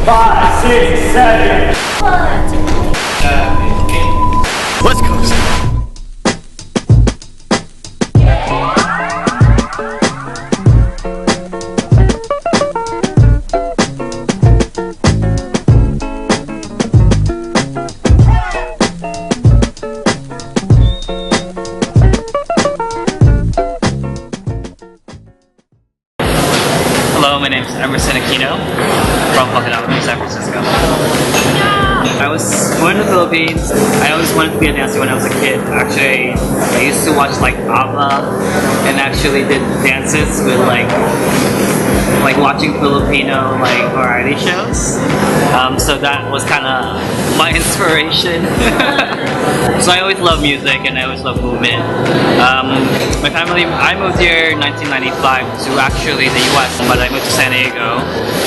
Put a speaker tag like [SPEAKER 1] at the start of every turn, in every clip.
[SPEAKER 1] 5, 6, 7.
[SPEAKER 2] Let's go.
[SPEAKER 3] Hello, my name is Emerson Aquino from San Francisco. I was born in the Philippines. I always wanted to be a dancer when I was a kid. Actually, I used to watch like ABBA and actually did dances with like watching Filipino like variety shows. So that was kind of my inspiration. So I always loved music and I always loved movement. My family, I moved here in 1995 to actually the US, but I moved to San Diego.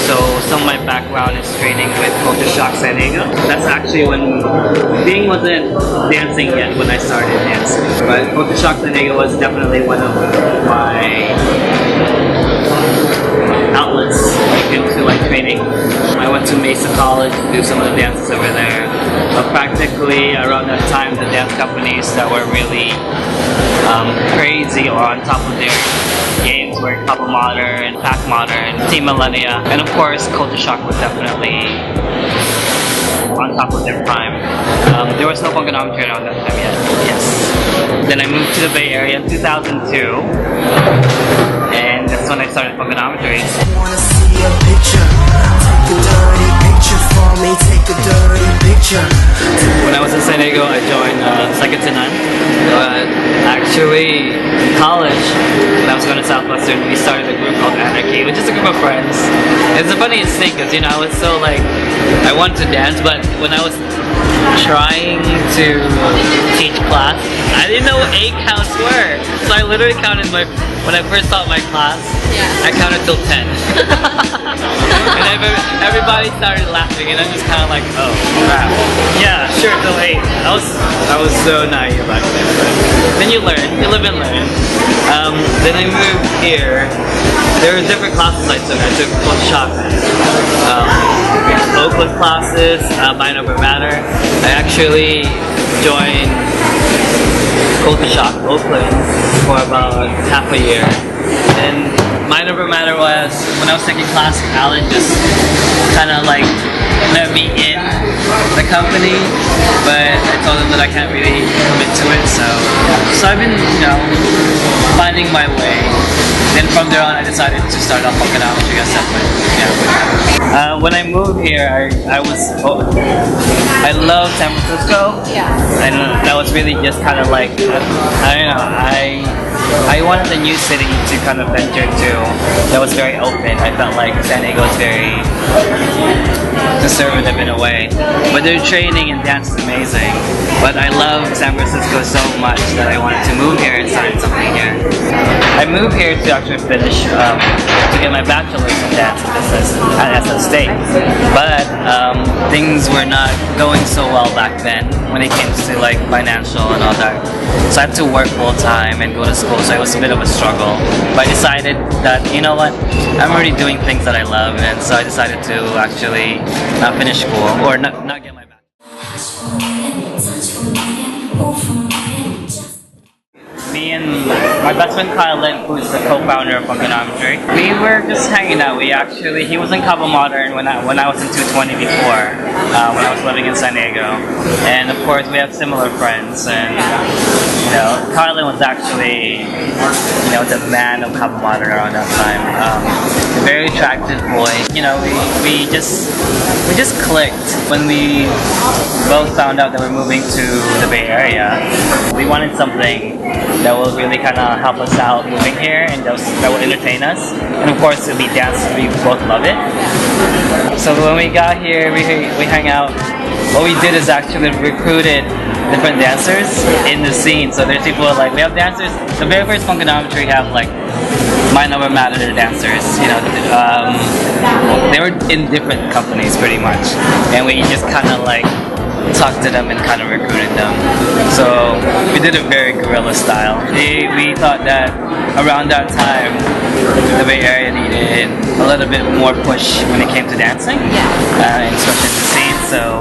[SPEAKER 3] So some of my background is training with Culture Shock San Diego. That's actually when Bing wasn't dancing yet when I started dancing. But Culture Shock San Diego was definitely one of my outlets into like training. I went to Mesa College to do some of the dances over there. But practically around that time, the dance companies that were really crazy or on top of their games were Couple Modern, Pack Modern, Team Millennia, and of course Culture Shock was definitely on top of their prime. There was no fungonometry around that time yet. Yes. Then I moved to the Bay Area in 2002, and that's when I started fungonometry.
[SPEAKER 4] Wanna see a picture? Take a dirty picture for me. Take a dirty picture.
[SPEAKER 3] When I was in San Diego, I joined Second to None. But actually, in college, when I was going to Southwestern, we started a group called Anarchy, which is a group of friends. It's the funniest thing because, you know, I was so like, I wanted to dance, but when I was trying to teach class, I didn't know what 8 counts were. So I literally counted when I first taught my class, I counted till 10. And everybody started laughing and I'm just kind of like, oh crap. Yeah, sure, till 8. I was so naive back then. Then you learn, you live and learn. Then I moved here. There were different classes I took. I took Culture Shock, Oakland classes, Mind Over Matter. I actually joined Culture Shock Oakland for about half a year. And Mind Over Matter was, when I was taking class, Alan just kind of like let me in the company, but I told him that I can't really commit to it, so I've been, you know, finding my way. Then from there on, I decided to start off fungonometry as separate. Yeah. When I moved here, I love San Francisco. Yeah. And that was really just kind of like, I don't know, I wanted a new city to kind of venture to that was very open. I felt like San Diego was very conservative in a way. But their training and dance is amazing. But I love San Francisco so much that I wanted to move here and start something here. I moved here to actually finish, to get my bachelor's in dance and business at SF State. But things were not going so well back then when it came to like financial and all that. So I had to work full time and go to school, so it was a bit of a struggle. But I decided that, you know what, I'm already doing things that I love, and so I decided to actually not finish school, or not get my bachelor's. Me and my best friend Kyle, who's the co-founder of Fungonometry, we were just hanging out. He was in Cabo Modern when I was in 220 before, when I was living in San Diego. And of course we have similar friends, and you know, Carlin was actually, you know, the man of Cabo Modern around that time. A very attractive boy. You know, we just clicked when we both found out that we're moving to the Bay Area. We wanted something that will really kind of help us out moving here, and that will entertain us. And of course, it'll be dance. We both love it. So when we got here, we hang out. What we did is actually recruited different dancers in the scene. So there's people like, we have dancers. The very first Fungonometry have like Mind Over Matter dancers. You know, they were in different companies pretty much, and we just kind of like talked to them and kind of recruited them. So we did it very guerrilla style. We thought that around that time, the Bay Area needed a little bit more push when it came to dancing, and especially the scene. So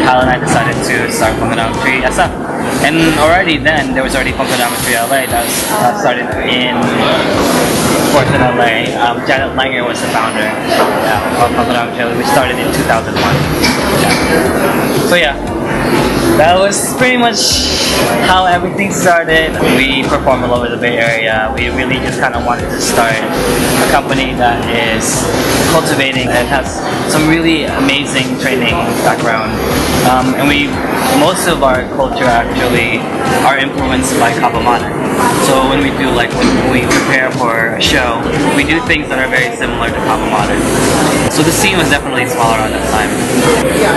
[SPEAKER 3] Kyle and I decided to start Funkonometry SF. And already then, there was already Funkonometry LA that was started in Portland, LA. Janet Langer was the founder of Funkonometry LA, which started in 2001. So yeah, that was pretty much how everything started. We perform all over the Bay Area. We really just kind of wanted to start a company that is cultivating and has some really amazing training background. And most of our culture actually are influenced by Kaba Modern. So when we do, like, when we prepare for a show, we do things that are very similar to Kaba Modern. So the scene was definitely smaller at that time.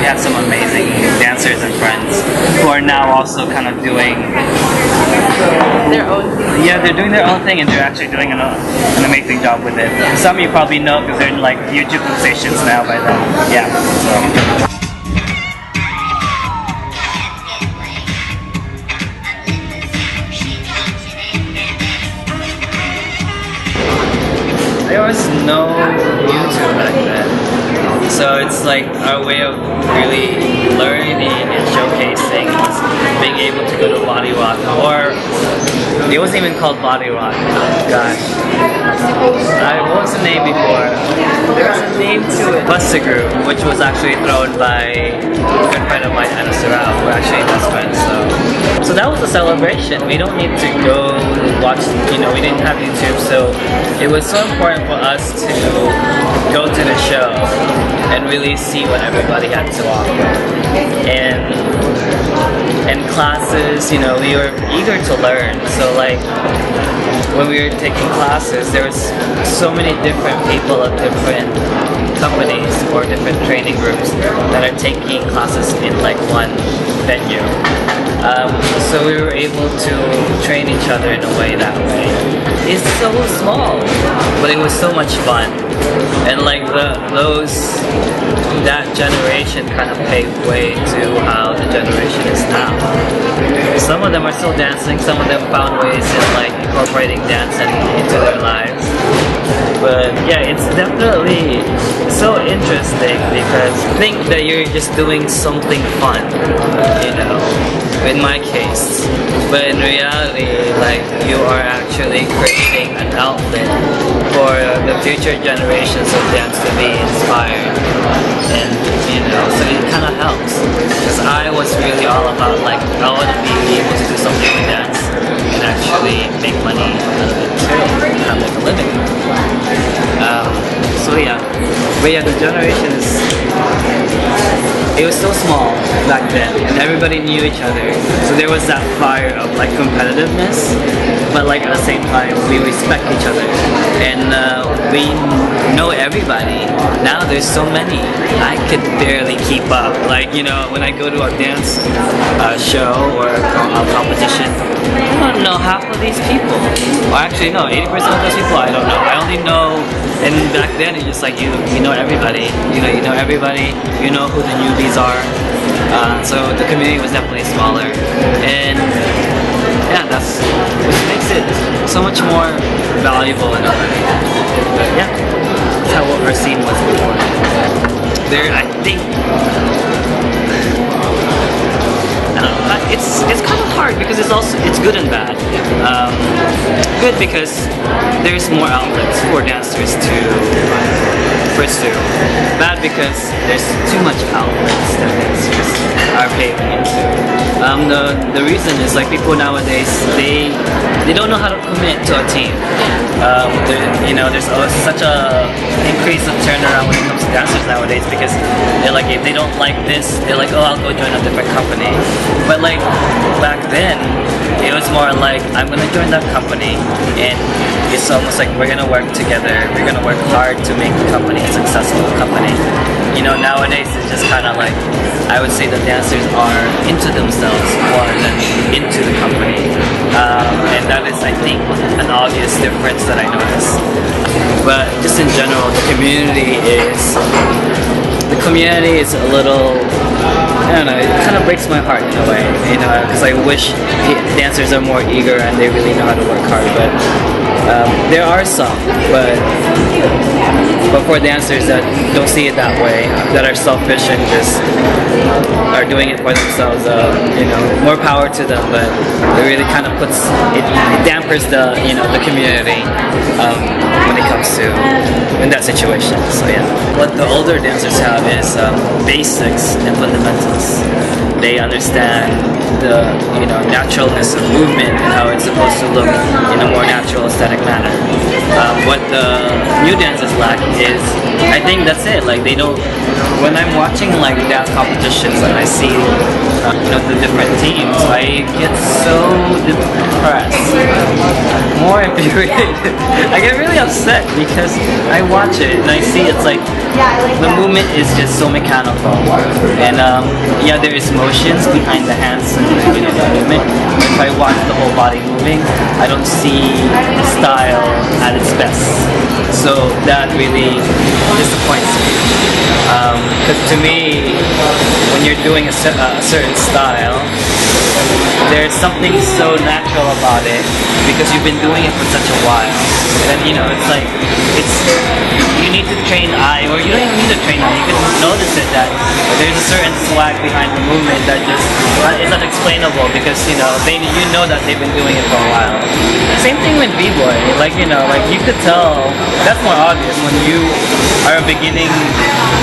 [SPEAKER 3] We had some amazing dancers and friends who are now also kind of doing
[SPEAKER 5] their own thing.
[SPEAKER 3] Yeah, they're doing their own thing, and they're actually doing an amazing job with it. Some you probably know because they're like YouTube sensations now by then. Yeah. So. There was no YouTube back then. So it's like our way of really learning and showcasing was being able to go to Body Rock, or it wasn't even called Body Rock. Gosh. What was the name before? There was a name to it. Buster Group, which was actually thrown by a good friend of mine, Anna Sarao. We're actually best friends. So that was a celebration. We don't need to go watch, we didn't have YouTube, so it was so important for us to go to the show and really see what everybody had to offer. And classes, we were eager to learn. So like when we were taking classes, there was so many different people of different companies or different training groups that are taking classes in like one venue. So we were able to train each other in a way that way. It's so small, but it was so much fun. And like that generation kind of paved way to how the generation is now. Some of them are still dancing, some of them found ways in like incorporating dancing into their lives. But yeah, it's definitely so interesting because think that you're just doing something fun, in my case. But in reality, like, you are actually creating an outlet for the future generations of dance to be inspired. And, so it kind of helps. Because I was really all about, like, I want to be able to do something with dance and actually make money out of it too, kind of like a living. So yeah, but yeah, the generation it was so small back then, and everybody knew each other. So there was that fire of like competitiveness, but like at the same time, we respect each other, and we know everybody. Now there's so many, I could barely keep up. Like, when I go to a dance show or a competition, I don't know half of these people. Or actually, no, 80% of those people I don't know. I only know, and back then it's just like you know everybody. You know everybody. You know who the newbies are. So the community was definitely smaller, and yeah, that's what makes it so much more valuable in a way. But yeah, that's how our scene was before. I think. It's kind of hard because it's good and bad. Good because there's more outlets for dancers to pursue. Bad because there's too much outlets that dancers are paving into. The reason is like people nowadays they don't know how to commit to a team. There's such a increase of turnaround when it comes to dancers nowadays because they're like, if they don't like this, they're like, oh, I'll go join a different company. But like back then, it was more like, I'm gonna join that company, and it's almost like we're gonna work together. We're gonna work hard to make the company a successful company. Nowadays it's just kind of like, I would say the dancers are into themselves more than into the company, and that is, I think, an obvious difference that I notice. But just in general, the community is a little, I don't know, it kind of breaks my heart in a way, you know, because I wish dancers are more eager and they really know how to work hard, but there are some, but for dancers that don't see it that way, that are selfish and just are doing it for themselves, you know, more power to them, but it really kind of puts, it dampers the, you know, the community when it comes to in that situation. So yeah, what the older dancers have is basics and fundamentals. They understand the, you know, naturalness of movement and how it's supposed to look in a more natural aesthetic manner. What the new dancers lack is, I think that's it. Like they don't. When I'm watching like dance competitions and I see, you know, the different teams, I get so depressed, more infuriated. I get really upset because I watch it and I see it's like the movement is just so mechanical, and yeah, there is motions behind the hands and the, you know, the movement. But if I watch the whole body moving, I don't see the style at its best. So that really disappoints me. Because to me, when you're doing a certain style, there's something so natural about it because you've been doing it for such a while. And you know, it's like, you need to train eye, or you don't even need to train eye. You can notice it that there's a certain swag behind the movement that just is unexplainable because, you know, you know that they've been doing it for a while. Same thing with b-boy. Like, you know, like you could tell, that's more obvious when you are a beginning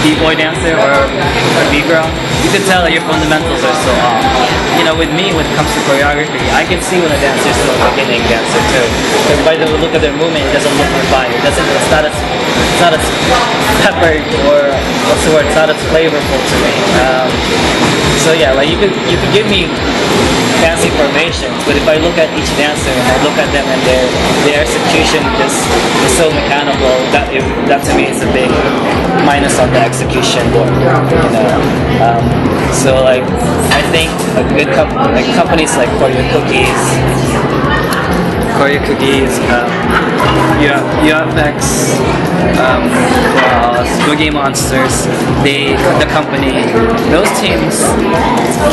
[SPEAKER 3] b-boy dancer or a b-girl. You can tell that your fundamentals are so off. You know, with me, when it comes to choreography, I can see when a dancer is still a beginning dancer too. Because by the look of their movement, it doesn't look refined. It's not as peppered, or what's the word? It's not as flavorful to me. So yeah, like you could give me fancy formations, but if I look at each dancer and I look at them and their execution just is so mechanical, that to me is a big minus on the execution board. You know, so like I think a good companies like Choreo Cookies, UFX, Boogie Monsters, the company, those teams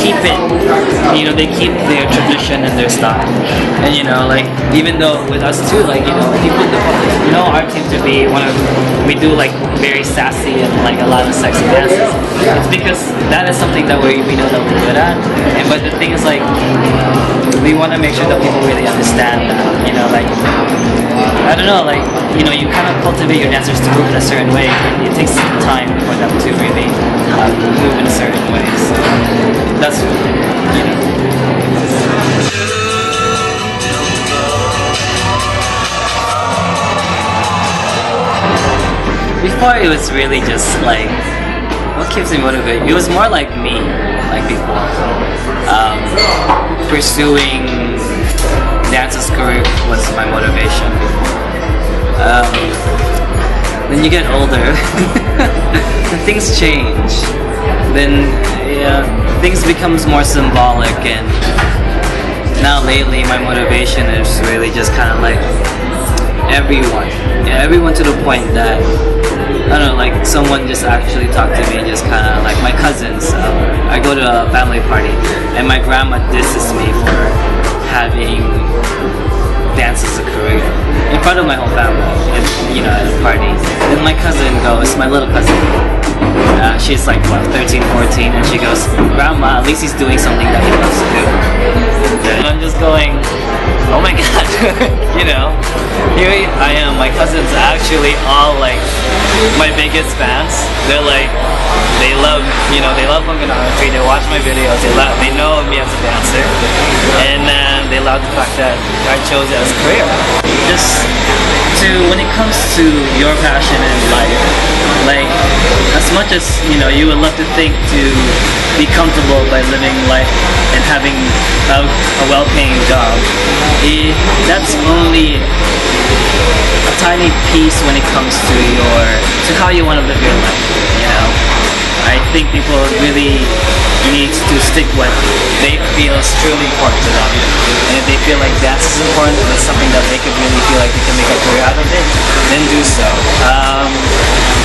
[SPEAKER 3] keep it, you know, they keep their tradition and their style. And you know, like, even though with us too, like, you know, people, you know, our team to be we do like very sassy and like a lot of sexy dances. It's because that is something that we know that we're good at. But the thing is, like, we want to make sure that people really understand that, you know, like, I don't know, like, you know, you kind of cultivate your dancers to move in a certain way, and it takes some time for them to really move in a certain way. So that's, you know. Before, it was really just like, what keeps me motivated? It was more like me, like before. Pursuing dance as career was my motivation. Then you get older, and things change. Then things becomes more symbolic, and now lately my motivation is really just kind of like everyone to the point that, I don't know, like someone just actually talked to me, just kind of like my cousins. I go to a family party and my grandma disses me for having dance as a career in front of my whole family, and, you know, at a party. And my cousin goes, my little cousin, she's like what, 13, 14, and she goes, "Grandma, at least he's doing something that he loves to do." And I'm just going, oh my god, you know, here I am. My cousins are actually all like my biggest fans. They're like, they love, you know, they love fungonometry. They watch my videos. They know me as a dancer, and they love the fact that I chose it as a career. Just when it comes to your passion in life, like, as much as, you know, you would love to think to be comfortable by living life and having a well-paying job, that's only a tiny piece when it comes to how you want to live your life, you know. I think people really need to stick what they feel is truly important to them. And if they feel like dance is important and it's something that they could really feel like they can make a career out of it, then do so.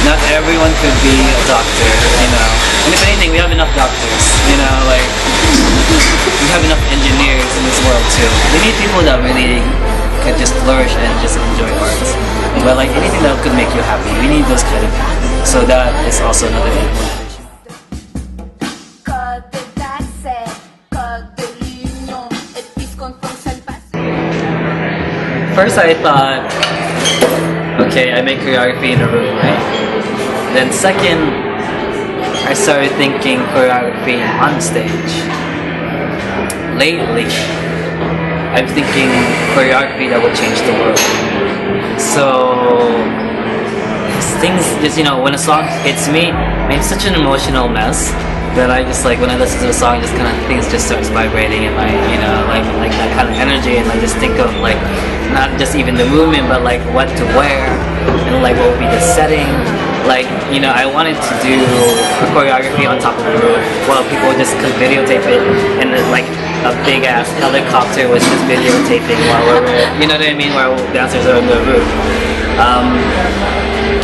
[SPEAKER 3] Not everyone could be a doctor, you know. And if anything, we have enough doctors, you know, like, we have enough engineers in this world too. We need people that really could just flourish and just enjoy art. But like anything that could make you happy, we need those kind of people. So that is also another motivation. First I thought, okay, I make choreography in a room, right? Then second, I started thinking choreography on stage. Lately, I'm thinking choreography that would change the world. So, things just, you know, when a song hits me, it's such an emotional mess that I just like, when I listen to the song, just kind of, things just starts vibrating in my, you know, like that kind of energy, and I just think of like, not just even the movement, but like what to wear, and like what would be the setting. Like, you know, I wanted to do choreography on top of the roof while people just could videotape it, and then like a big ass helicopter was just videotaping while we're, you know what I mean, while dancers are on the roof.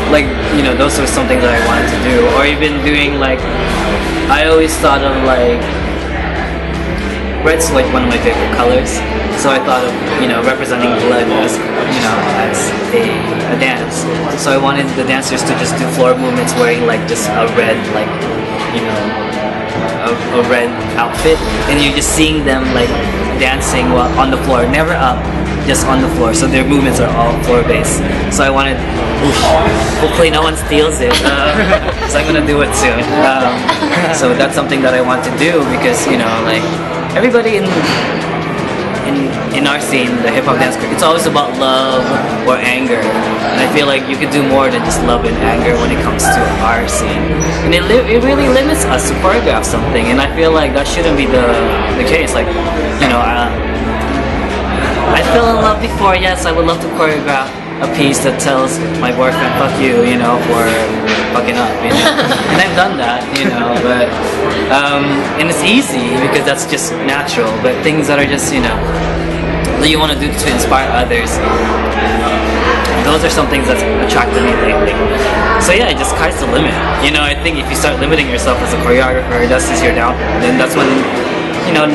[SPEAKER 3] Like, you know, those were something that I wanted to do. Or even doing like, I always thought of like, red's like one of my favorite colors. So I thought of, you know, representing blood as, you know, as a dance. So I wanted the dancers to just do floor movements wearing like just a red, like, you know, a red outfit. And you're just seeing them like dancing while on the floor, never up, just on the floor. So their movements are all floor based. So I wanted, hopefully no one steals it, so I'm gonna do it soon. So that's something that I want to do because, you know, like everybody in our scene, the hip hop dance, it's always about love or anger, and I feel like you could do more than just love and anger when it comes to our scene. And it really limits us to choreograph something, and I feel like that shouldn't be the case. Like, you know, I fell in love before. Yes, I would love to choreograph a piece that tells my boyfriend fuck you, you know, for fucking up, you know. And I've done that, you know, but and it's easy because that's just natural. But things that are just, you know, that you want to do to inspire others, those are some things that's attracted me lately. So yeah, it just sky's the limit. You know, I think if you start limiting yourself as a choreographer, that's just your downfall. Then that's when, you know,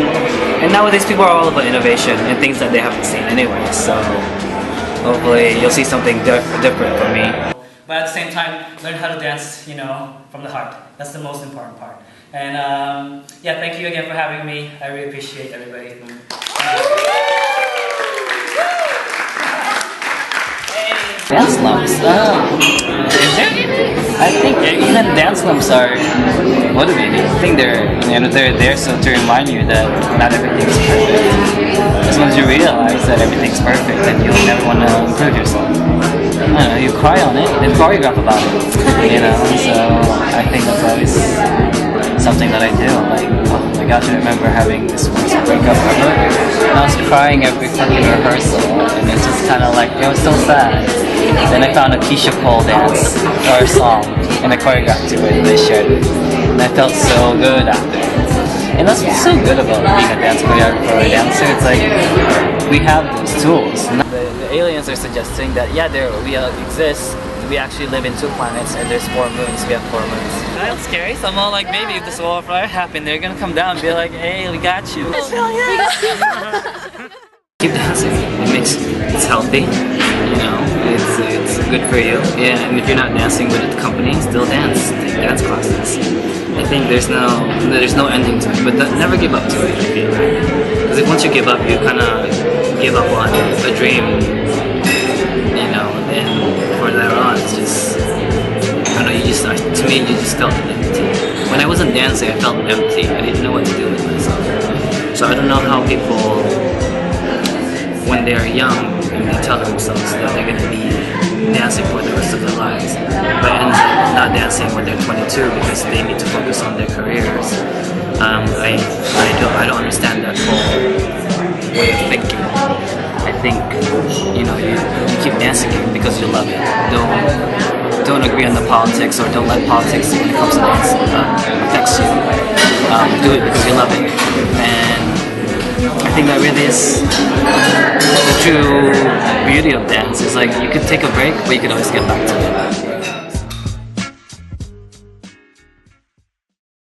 [SPEAKER 3] and nowadays people are all about innovation and things that they haven't seen anyway. So hopefully you'll see something different from me. But at the same time, learn how to dance, you know, from the heart. That's the most important part. And yeah, thank you again for having me. I really appreciate everybody. Dance lumps. Is there? I think even dance lumps are motivating. I think they're there so to remind you that not everything's perfect. Because once you realize that everything's perfect, then you'll never want to improve yourself. I don't know, you cry on it, then choreograph about it. You know, so I think that's always something that I do. Like, oh my gosh, I remember having this worst breakup ever. And I was crying every fucking rehearsal, and it's just kind of like, it was so sad. Then I found a Keisha Cole dance, or a song, and I choreographed to it, and I shared it. And I felt so good after. And that's what's so good about being a dance choreographer or a dancer. It's like, we have those tools. The aliens are suggesting that, yeah, we exist. We actually live in 2 planets, and there's 4 moons. We have 4 moons. That's scary. So I'm all like, maybe if this solar flare happened, they're gonna come down and be like, hey, we got you. Keep dancing. It's healthy. You know, it's good for you. Yeah, and if you're not dancing with the company, still dance. Take dance classes. I think there's no ending to it, but never give up to it. I feel because if once you give up, you kind of give up on a dream. You know, and for that on, it's just, I don't know. To me, you just felt empty. When I wasn't dancing, I felt empty. I didn't know what to do with myself. So I don't know how people, when they're young, and they tell themselves that they're going to be dancing for the rest of their lives, but end up not dancing when they're 22 because they need to focus on their careers. I don't understand that whole way of thinking. I think, you know, you keep dancing because you love it. Don't agree on the politics, or don't let politics when it comes to dance affects you. Do it because you love it. And I think that really is the true beauty of dance. Is like, you could take a break, but you can always get back to it.